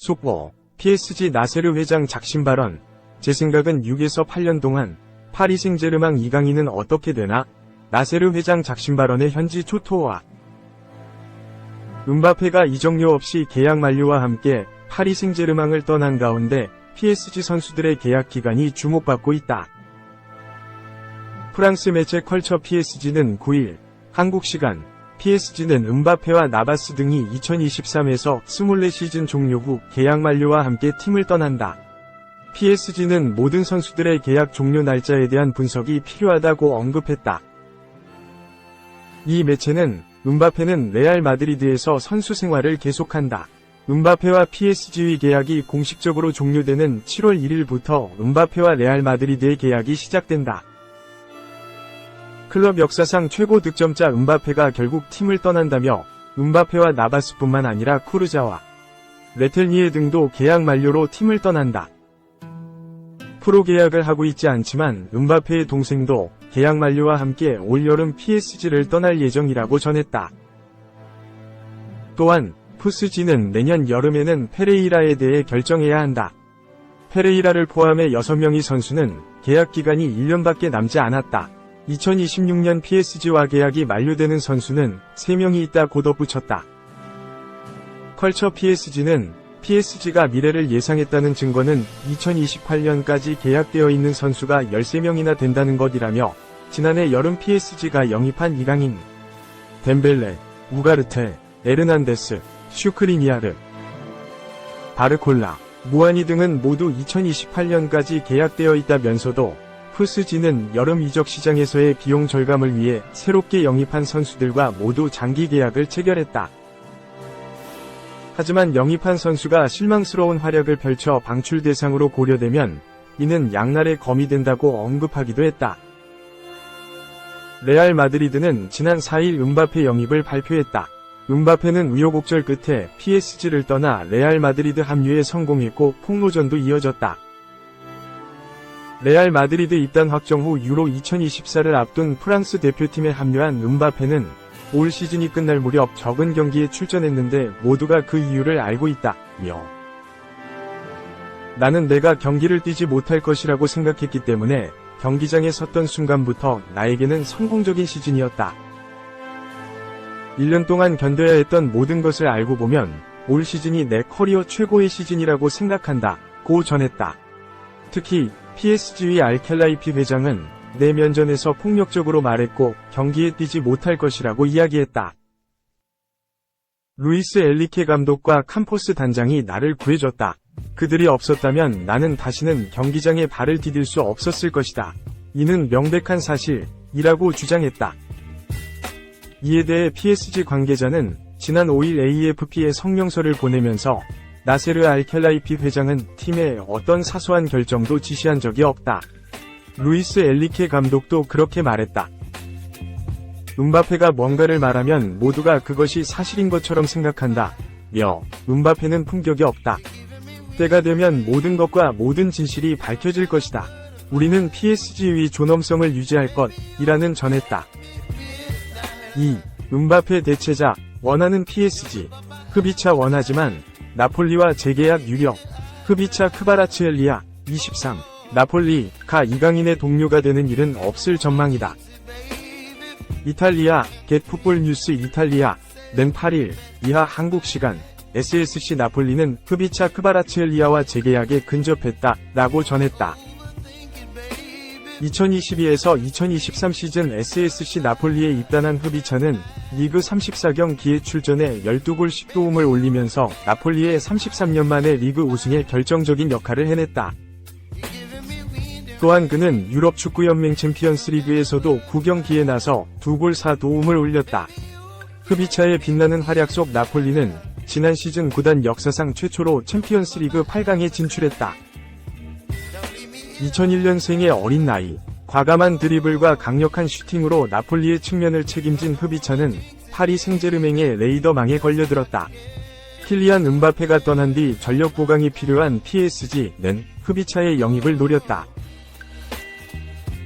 속보, PSG 나세르 회장 작심 발언. 제 생각은 6에서 8년 동안 파리 생제르맹 이강인은 어떻게 되나? 나세르 회장 작심 발언의 현지 초토화. 음바페가 이적료 없이 계약 만료와 함께 파리 생제르맹을 떠난 가운데 PSG 선수들의 계약 기간이 주목받고 있다. 프랑스 매체 컬처 PSG는 9일 한국 시간 PSG는 음바페와 나바스 등이 2023에서 24시즌 종료 후 계약 만료와 함께 팀을 떠난다. PSG는 모든 선수들의 계약 종료 날짜에 대한 분석이 필요하다고 언급했다. 이 매체는 음바페는 레알 마드리드에서 선수 생활을 계속한다. 음바페와 PSG의 계약이 공식적으로 종료되는 7월 1일부터 음바페와 레알 마드리드의 계약이 시작된다. 클럽 역사상 최고 득점자 음바페가 결국 팀을 떠난다며 음바페와 나바스뿐만 아니라 쿠르자와 레텔니에 등도 계약 만료로 팀을 떠난다. 프로 계약을 하고 있지 않지만 음바페의 동생도 계약 만료와 함께 올여름 PSG를 떠날 예정이라고 전했다. 또한 PSG는 내년 여름에는 페레이라에 대해 결정해야 한다. 페레이라를 포함해 6명의 선수는 계약 기간이 1년밖에 남지 않았다. 2026년 PSG와 계약이 만료되는 선수는 3명이 있다고 덧붙였다. 컬처 PSG는 PSG가 미래를 예상했다는 증거는 2028년까지 계약되어 있는 선수가 13명이나 된다는 것이라며 지난해 여름 PSG가 영입한 이강인, 덴벨레, 우가르테, 에르난데스, 슈크리니아르, 바르콜라, 무아니 등은 모두 2028년까지 계약되어 있다면서도 PSG는 여름 이적 시장에서의 비용 절감을 위해 새롭게 영입한 선수들과 모두 장기 계약을 체결했다. 하지만 영입한 선수가 실망스러운 활약을 펼쳐 방출 대상으로 고려되면 이는 양날의 검이 된다고 언급하기도 했다. 레알 마드리드는 지난 4일 음바페 영입을 발표했다. 음바페는 우여곡절 끝에 PSG를 떠나 레알 마드리드 합류에 성공했고 폭로전도 이어졌다. 레알 마드리드 입단 확정 후 유로 2024를 앞둔 프랑스 대표팀에 합류한 음바페는 올 시즌이 끝날 무렵 적은 경기에 출전했는데 모두가 그 이유를 알고 있다며 나는 내가 경기를 뛰지 못할 것이라고 생각했기 때문에 경기장에 섰던 순간부터 나에게는 성공적인 시즌이었다. 1년 동안 견뎌야 했던 모든 것을 알고 보면 올 시즌이 내 커리어 최고의 시즌이라고 생각한다고 전했다. 특히 PSG의 알켈라이피 회장은 내면전에서 폭력적으로 말했고 경기에 뛰지 못할 것이라고 이야기했다. 루이스 엘리케 감독과 캄포스 단장이 나를 구해줬다. 그들이 없었다면 나는 다시는 경기장에 발을 디딜 수 없었을 것이다. 이는 명백한 사실이라고 주장했다. 이에 대해 PSG 관계자는 지난 5일 AFP에 성명서를 보내면서 나세르 알켈라이피 회장은 팀에 어떤 사소한 결정도 지시한 적이 없다. 루이스 엘리케 감독도 그렇게 말했다. 음바페가 뭔가를 말하면 모두가 그것이 사실인 것처럼 생각한다. 음바페는 품격이 없다. 때가 되면 모든 것과 모든 진실이 밝혀질 것이다. 우리는 PSG의 존엄성을 유지할 것이라는 전했다. 2. 음바페 대체자, 원하는 PSG. 흡이차 원하지만 나폴리와 재계약 유력. 흡이차 크바라츠엘리아, 23. 나폴리가 이강인의 동료가 되는 일은 없을 전망이다. 이탈리아, 겟풋볼 뉴스 이탈리아, 는 8일, 이하 한국 시간, SSC 나폴리는 흡이차 크바라츠엘리아와 재계약에 근접했다, 라고 전했다. 2022에서 2023 시즌 SSC 나폴리에 입단한 흡이차는 리그 34경기에 출전해 12골 10도움을 올리면서 나폴리의 33년 만에 리그 우승에 결정적인 역할을 해냈다. 또한 그는 유럽 축구연맹 챔피언스 리그에서도 9경기에 나서 2골 4도움을 올렸다. 흡이차의 빛나는 활약 속 나폴리는 지난 시즌 구단 역사상 최초로 챔피언스 리그 8강에 진출했다. 2001년생의 어린 나이, 과감한 드리블과 강력한 슈팅으로 나폴리의 측면을 책임진 흡이차는 파리 생제르맹의 레이더망에 걸려들었다. 킬리안 음바페가 떠난 뒤 전력 보강이 필요한 PSG는 흡이차의 영입을 노렸다.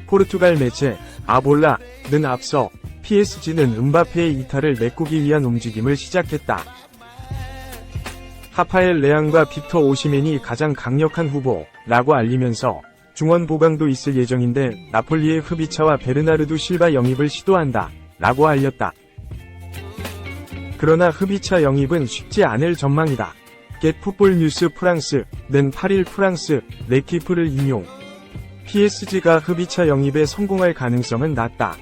포르투갈 매체 아볼라는 앞서 PSG는 음바페의 이탈을 메꾸기 위한 움직임을 시작했다. 하파엘 레앙과 빅터 오시멘이 가장 강력한 후보라고 알리면서 중원 보강도 있을 예정인데 나폴리의 흡이차와 베르나르두 실바 영입을 시도한다 라고 알렸다. 그러나 흡이차 영입은 쉽지 않을 전망이다. 겟 풋볼 뉴스 프랑스 는 8일 프랑스 레키프를 인용. PSG가 흡이차 영입에 성공할 가능성은 낮다.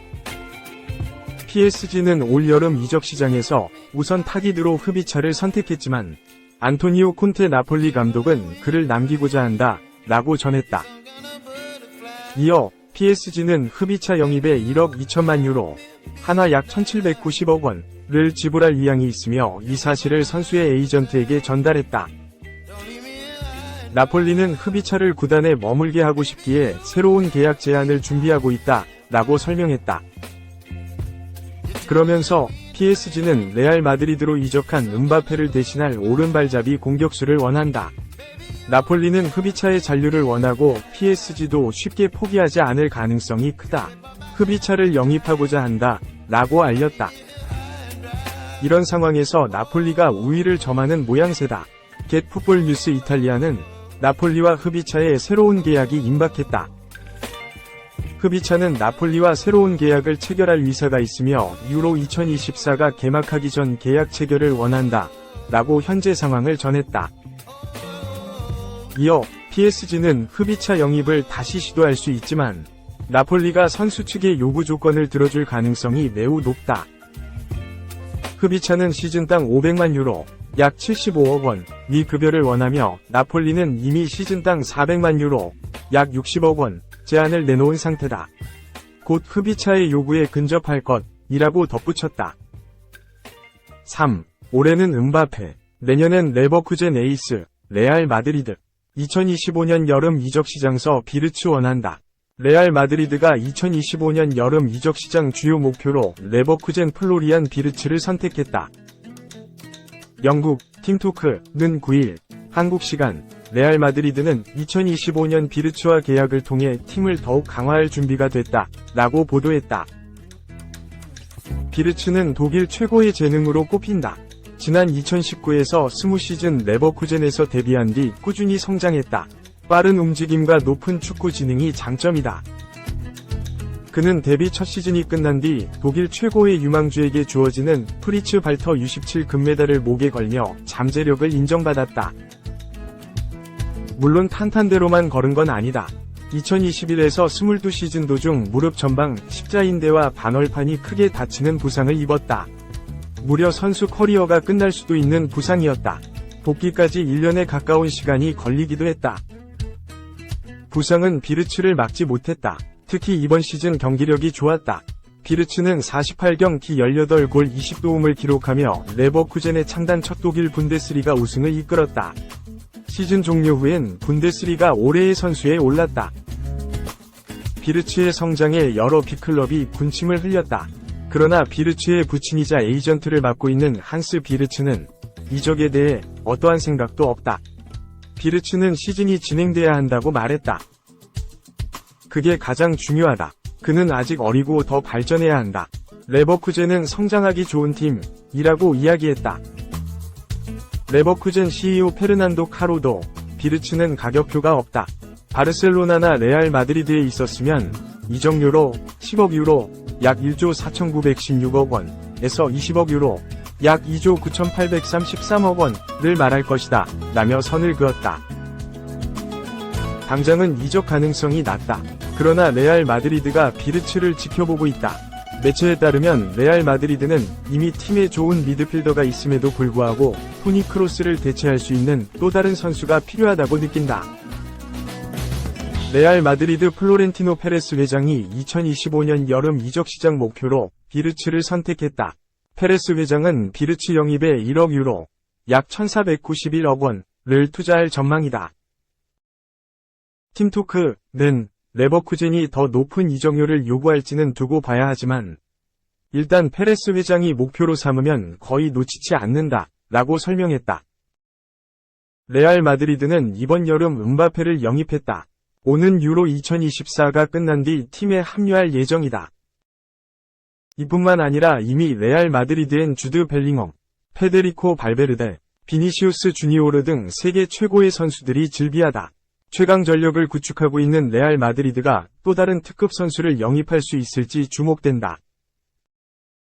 PSG는 올 여름 이적 시장에서 우선 타깃으로 흡이차를 선택했지만 안토니오 콘테 나폴리 감독은 그를 남기고자 한다 라고 전했다. 이어 PSG는 흡이차 영입에 1억 2천만 유로, 하나 약 1790억 원을 지불할 의향이 있으며 이 사실을 선수의 에이전트에게 전달했다. 나폴리는 흡이차를 구단에 머물게 하고 싶기에 새로운 계약 제안을 준비하고 있다 라고 설명했다. 그러면서 PSG는 레알 마드리드로 이적한 음바페를 대신할 오른발잡이 공격수를 원한다. 나폴리는 흡이차의 잔류를 원하고 PSG도 쉽게 포기하지 않을 가능성이 크다. 흡이차를 영입하고자 한다 라고 알렸다. 이런 상황에서 나폴리가 우위를 점하는 모양새다. 겟 풋볼 뉴스 이탈리아는 나폴리와 흡이차의 새로운 계약이 임박했다. 흡이차는 나폴리와 새로운 계약을 체결할 의사가 있으며 유로 2024가 개막하기 전 계약 체결을 원한다 라고 현재 상황을 전했다. 이어 PSG는 흡이차 영입을 다시 시도할 수 있지만 나폴리가 선수 측의 요구 조건을 들어줄 가능성이 매우 높다. 흡이차는 시즌당 500만 유로, 약 75억 원의 급여를 원하며 나폴리는 이미 시즌당 400만 유로, 약 60억 원 제안을 내놓은 상태다. 곧 흡이차의 요구에 근접할 것이라고 덧붙였다. 3. 올해는 음바페, 내년엔 레버쿠젠 에이스, 레알 마드리드. 2025년 여름 이적시장서 비르츠 원한다. 레알 마드리드가 2025년 여름 이적시장 주요 목표로 레버쿠젠 플로리안 비르츠를 선택했다. 영국 팀토크는 9일 한국 시간 레알 마드리드는 2025년 비르츠와 계약을 통해 팀을 더욱 강화할 준비가 됐다 라고 보도했다. 비르츠는 독일 최고의 재능으로 꼽힌다. 지난 2019에서 20시즌 레버쿠젠에서 데뷔한 뒤 꾸준히 성장했다. 빠른 움직임과 높은 축구 지능이 장점이다. 그는 데뷔 첫 시즌이 끝난 뒤 독일 최고의 유망주에게 주어지는 프리츠 발터 U17 금메달을 목에 걸며 잠재력을 인정받았다. 물론 탄탄대로만 걸은 건 아니다. 2021에서 22시즌 도중 무릎 전방 십자인대와 반월판이 크게 다치는 부상을 입었다. 무려 선수 커리어가 끝날 수도 있는 부상이었다. 복귀까지 1년에 가까운 시간이 걸리기도 했다. 부상은 비르츠를 막지 못했다. 특히 이번 시즌 경기력이 좋았다. 비르츠는 48경기 18골 20도움을 기록하며 레버쿠젠의 창단 첫 독일 분데스리가 우승을 이끌었다. 시즌 종료 후엔 분데스리가 올해의 선수에 올랐다. 비르츠의 성장에 여러 빅클럽이 군침을 흘렸다. 그러나 비르츠의 부친이자 에이전트를 맡고 있는 한스 비르츠는 이적에 대해 어떠한 생각도 없다. 비르츠는 시즌이 진행돼야 한다고 말했다. 그게 가장 중요하다. 그는 아직 어리고 더 발전해야 한다. 레버쿠젠은 성장하기 좋은 팀이라고 이야기했다. 레버쿠젠 CEO 페르난도 카로도 비르츠는 가격표가 없다. 바르셀로나나 레알 마드리드에 있었으면 이적료로 10억 유로 약 1조 4,916억 원에서 20억 유로 약 2조 9,833억 원을 말할 것이다 라며 선을 그었다. 당장은 이적 가능성이 낮다. 그러나 레알 마드리드가 비르츠를 지켜보고 있다. 매체에 따르면 레알 마드리드는 이미 팀에 좋은 미드필더가 있음에도 불구하고 토니 크로스를 대체할 수 있는 또 다른 선수가 필요하다고 느낀다. 레알 마드리드 플로렌티노 페레스 회장이 2025년 여름 이적시장 목표로 비르츠를 선택했다. 페레스 회장은 비르츠 영입에 1억 유로, 약 1491억 원을 투자할 전망이다. 팀토크는 레버쿠젠이 더 높은 이적료를 요구할지는 두고 봐야 하지만 일단 페레스 회장이 목표로 삼으면 거의 놓치지 않는다 라고 설명했다. 레알 마드리드는 이번 여름 음바페를 영입했다. 오는 유로 2024가 끝난 뒤 팀에 합류할 예정이다. 이뿐만 아니라 이미 레알 마드리드엔 주드 벨링엄, 페데리코 발베르데, 비니시우스 주니오르 등 세계 최고의 선수들이 즐비하다. 최강 전력을 구축하고 있는 레알 마드리드가 또 다른 특급 선수를 영입할 수 있을지 주목된다.